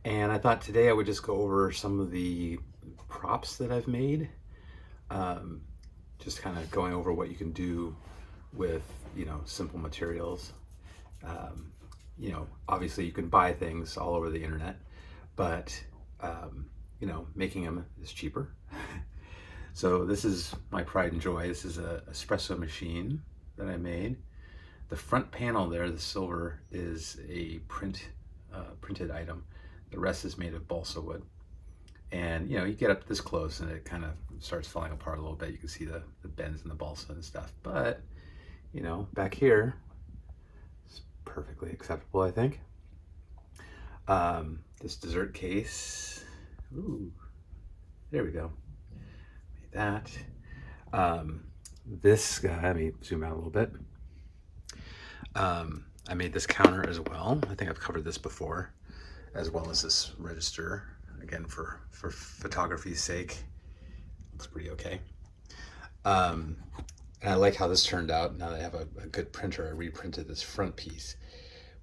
And I thought today I would just go over some of the props that I've made. Um, just kind of going over what you can do with, simple materials. Um, Obviously you can buy things all over the internet, but, making them is cheaper. So this is my pride and joy. This is a espresso machine that I made. The front panel there, the silver, is a printed item. The rest is made of balsa wood. And you get up this close and it kind of starts falling apart a little bit. You can see the bends in the balsa and stuff. But, back here, it's perfectly acceptable, I think. This dessert case, ooh, there we go. Made that. This guy, let me zoom out a little bit. I made this counter as well. I think I've covered this before, as well as this register, again, for photography's sake. Looks pretty okay. And I like how this turned out. Now that I have a good printer, I reprinted this front piece,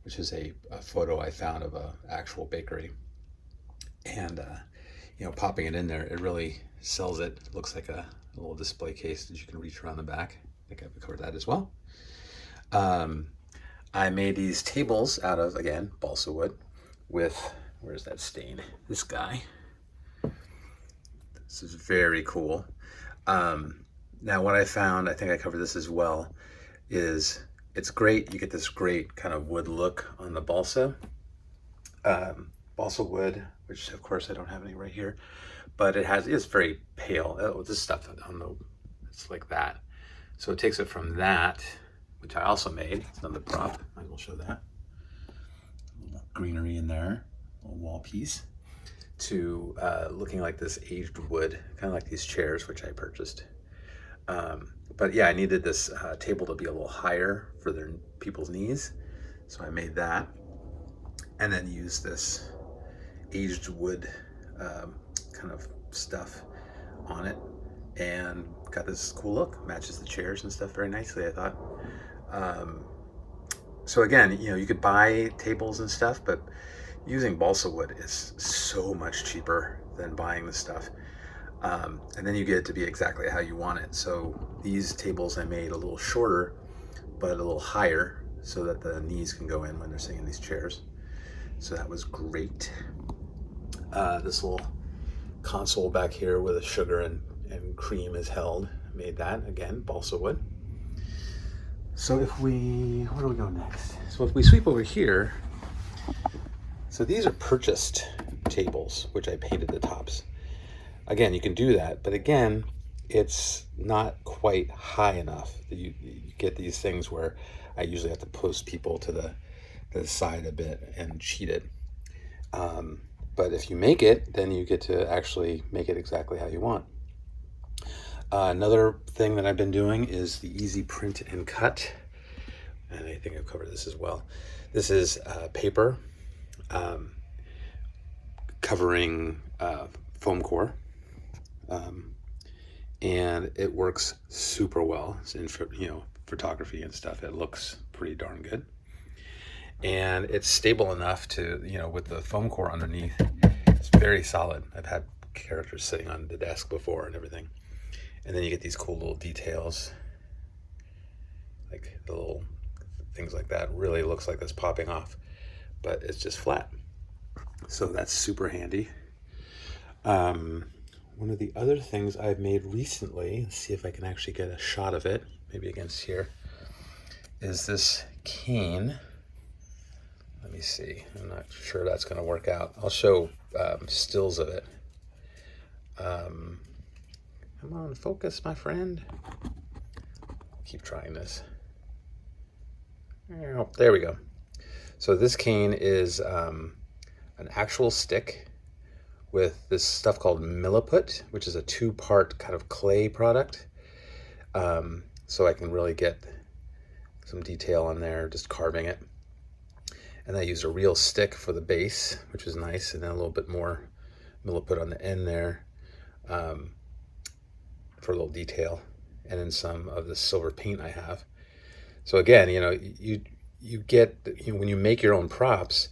which is a photo I found of a actual bakery. And, popping it in there, it really sells it. It looks like a little display case that you can reach around the back. I think I've covered that as well. I made these tables out of, again, balsa wood with, where's that stain? This guy. This is very cool. Now what I found, I think I covered this as well, is it's great. You get this great kind of wood look on the balsa. Balsa wood, which of course I don't have any right here, but it's very pale. Oh, this stuff, I don't know, it's like that. So it takes it from that, which I also made. It's another prop. Might as well show that. A little greenery in there, a little wall piece, to looking like this aged wood, kind of like these chairs, which I purchased. But yeah, I needed this table to be a little higher for people's knees. So I made that, and then used this aged wood kind of stuff on it, and got this cool look. Matches the chairs and stuff very nicely, I thought. So again, you could buy tables and stuff, but using balsa wood is so much cheaper than buying the stuff. And then you get it to be exactly how you want it. So these tables I made a little shorter, but a little higher, so that the knees can go in when they're sitting in these chairs. So that was great. This little console back here with a sugar and cream is held. Made that, again, balsa wood. So where do we go next? So if we sweep over here, so these are purchased tables, which I painted the tops. Again, you can do that, but again, it's not quite high enough. You get these things where I usually have to post people to the side a bit and cheat it. But if you make it, then you get to actually make it exactly how you want. Another thing that I've been doing is the easy print and cut. And I think I've covered this as well. This is paper covering foam core. And it works super well. It's in photography and stuff. It looks pretty darn good. And it's stable enough to, with the foam core underneath, it's very solid. I've had characters sitting on the desk before and everything. And then you get these cool little details, like the little things like that. Really looks like it's popping off, but it's just flat. So that's super handy. One of the other things I've made recently, let's see if I can actually get a shot of it, maybe against here, is this cane. Let me see. I'm not sure that's going to work out. I'll show stills of it. Come on, focus, my friend. Keep trying this. Oh, there we go. So this cane is an actual stick with this stuff called milliput, which is a 2-part kind of clay product. So I can really get some detail on there, just carving it. And I used a real stick for the base, which was nice, and then a little bit more milliput on the end there for a little detail, and then some of the silver paint I have. So again, you get, when you make your own props,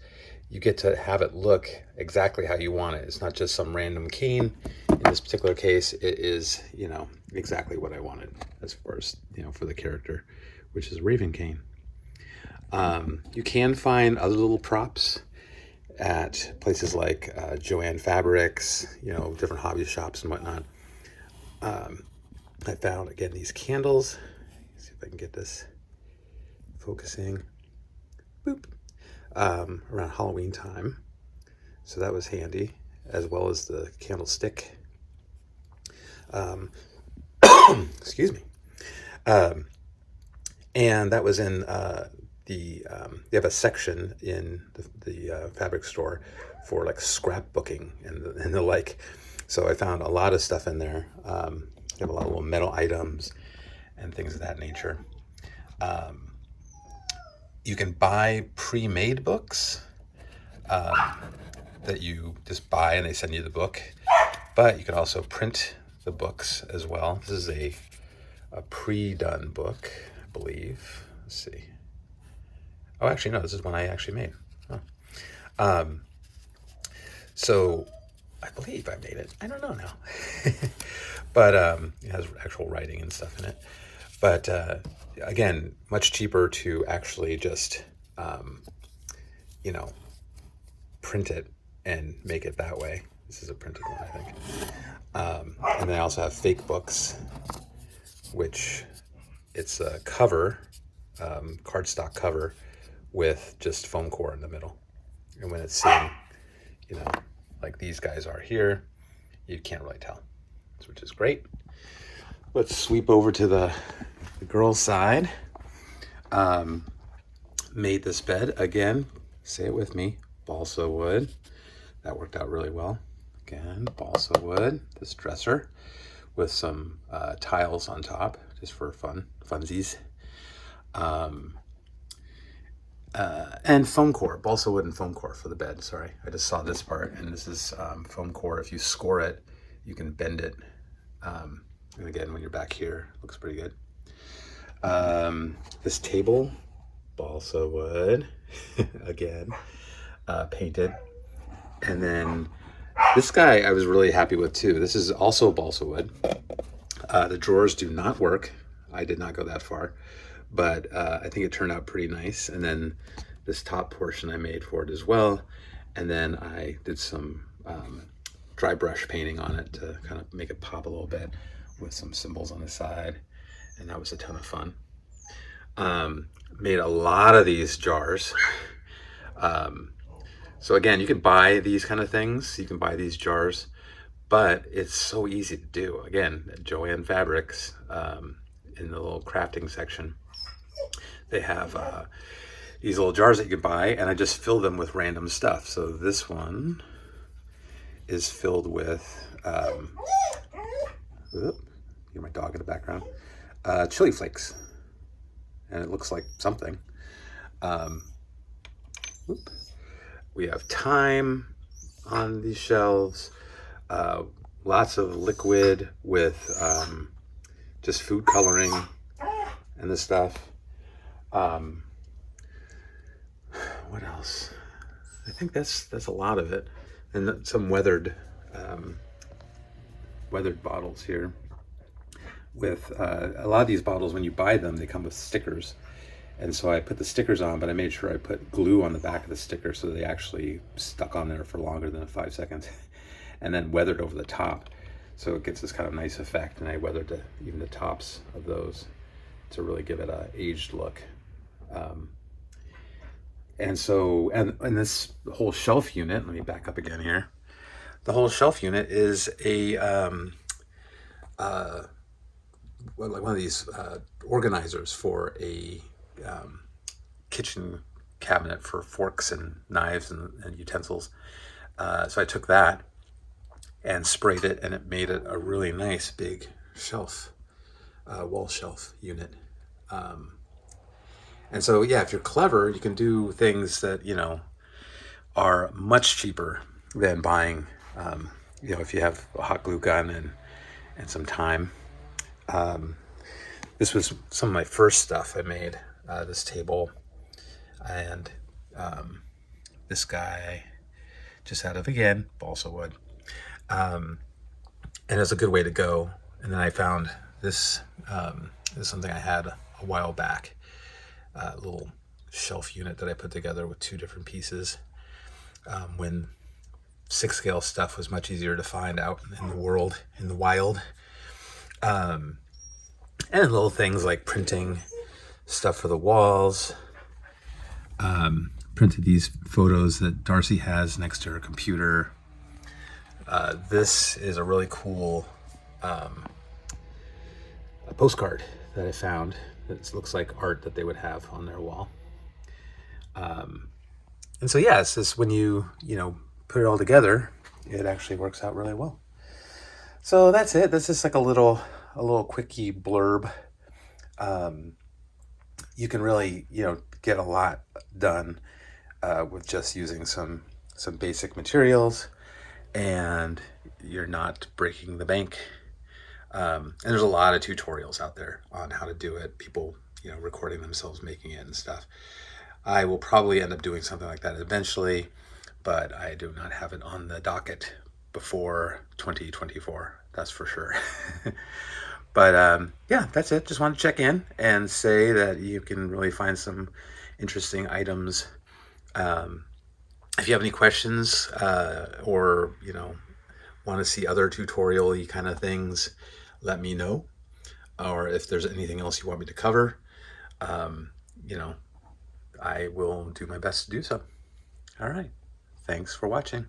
you get to have it look exactly how you want it. It's not just some random cane. In this particular case, it is, you know, exactly what I wanted as far as, you know, for the character, which is a raven cane. You can find other little props at places like Joanne Fabrics, you know, different hobby shops and whatnot. I found, again, these candles. Let's see if I can get this focusing. Boop. Around Halloween time. So that was handy, as well as the candlestick. Excuse me. And that was in they have a section in the fabric store for like scrapbooking and the like. So I found a lot of stuff in there. They have a lot of little metal items and things of that nature. You can buy pre-made books that you just buy and they send you the book, but you can also print the books as well. This is a pre-done book, I believe. Let's see. Oh, actually, no, this is one I actually made. Oh. So I believe I made it. I don't know now. But it has actual writing and stuff in it. But again, much cheaper to actually just, you know, print it and make it that way. This is a printed one, I think. And then I also have fake books, which it's a cover, cardstock cover with just foam core in the middle. And when it's sitting, you know, like these guys are here, you can't really tell, which is great. Let's sweep over to the girl's side. Made this bed, again, say it with me, balsa wood. That worked out really well. Again, balsa wood, this dresser with some tiles on top, just for funsies. And foam core, balsa wood and foam core for the bed. Sorry, I just saw this part, and this is foam core. If you score it, you can bend it. And again, when you're back here, it looks pretty good. This table, balsa wood, again, painted. And then this guy I was really happy with too. This is also balsa wood. The drawers do not work. I did not go that far, but I think it turned out pretty nice. And then this top portion I made for it as well. And then I did some dry brush painting on it to kind of make it pop a little bit with some symbols on the side. And that was a ton of fun. Made a lot of these jars. So again, you can buy these kind of things. You can buy these jars, but it's so easy to do. Again, at Joanne Fabrics, in the little crafting section, they have these little jars that you can buy, and I just fill them with random stuff. So this one is filled with, hear my dog in the background, chili flakes. And it looks like something. We have thyme on these shelves, lots of liquid with just food coloring and this stuff. What else? I think that's a lot of it, and some weathered bottles here. With a lot of these bottles, when you buy them, they come with stickers. And so I put the stickers on, but I made sure I put glue on the back of the sticker so they actually stuck on there for longer than 5 seconds. And then weathered over the top. So it gets this kind of nice effect. And I weathered even the tops of those to really give it an aged look. And so, and this whole shelf unit, let me back up again here. The whole shelf unit is a, like one of these organizers for a kitchen cabinet for forks and knives and utensils. So I took that and sprayed it, and it made it a really nice big shelf, wall shelf unit. And so, yeah, if you're clever, you can do things that, you know, are much cheaper than buying, you know, if you have a hot glue gun and some time. This was some of my first stuff I made, this table, and this guy just out of, again, balsa wood. And it's a good way to go. And then I found this, this is something I had a while back, a little shelf unit that I put together with 2 different pieces, when 6 scale stuff was much easier to find out in the world, in the wild. And little things like printing stuff for the walls. Printed these photos that Darcy has next to her computer. This is a really cool a postcard that I found. It looks like art that they would have on their wall. And so yeah, it's just when you put it all together, it actually works out really well. So that's it. That's just like a little quickie blurb. You can really get a lot done with just using some basic materials, and you're not breaking the bank. And there's a lot of tutorials out there on how to do it. People recording themselves making it and stuff. I will probably end up doing something like that eventually, but I do not have it on the docket before 2024. That's for sure. But yeah, that's it. Just want to check in and say that you can really find some interesting items. If you have any questions, or want to see other tutorial-y kind of things, let me know. Or if there's anything else you want me to cover, I will do my best to do so. All right. Thanks for watching.